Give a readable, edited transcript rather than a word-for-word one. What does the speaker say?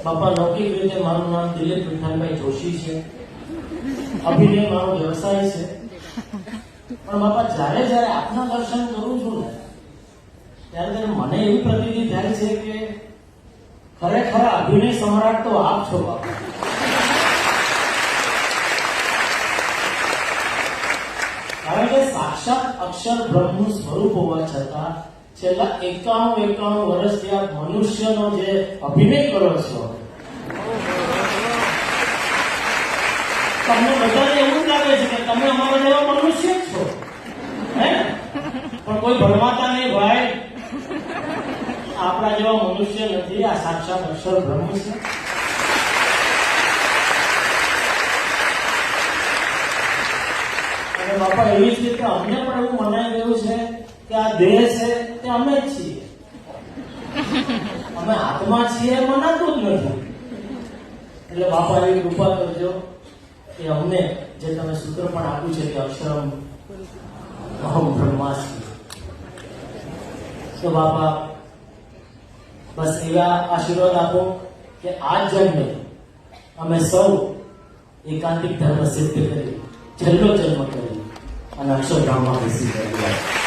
બાપા લૌકિક રીતે મારું નામ દિલીપ વિઠ્ઠલભાઈ જોશી છે, અભિનય મારો વ્યવસાય છે, પણ બાપા જ્યારે જ્યારે આપના દર્શન કરું છું ને ત્યારે મને એવી પ્રતીતિ થાય છે કે ખરેખર અભિનય સમ્રાટ તો આપ છો બાપા. કારણ કે સાક્ષાત અક્ષર બ્રહ્મનું સ્વરૂપ હોવા છતાં છેલ્લા 91 વર્ષથી આપ મનુષ્યનો જે અભિનય કરો છો, તમને બધાને એવું લાગે છે કે તમે અમારા જેવા મનુષ્ય જ છો, હે? પણ કોઈ ભરમાતા નહીં ભાઈ, આપણા જેવા મનુષ્ય નથી, આ સાક્ષાત અક્ષર બ્રહ્મ છે. અને બાપા એવી જ રીતે અમને પણ એવું મનાઈ ગયું છે કે આ દેહ છે તે અમે જ છીએ, અમે આત્મા છીએ મનાતું જ નથી. એટલે બાપા એવી કૃપા કરજો કે અમને જે તમે સૂત્ર પણ આપ્યું છે કે અક્ષરમ અહમ બ્રહ્માસ્મિ, તો બાપા બસ એવા આશીર્વાદ આપો કે આ જન્મે અમે સૌ એકાંતિક ધર્મ સિદ્ધ કરી જન્મ કરી અને અક્ષરધામમાં બેસી ગયા.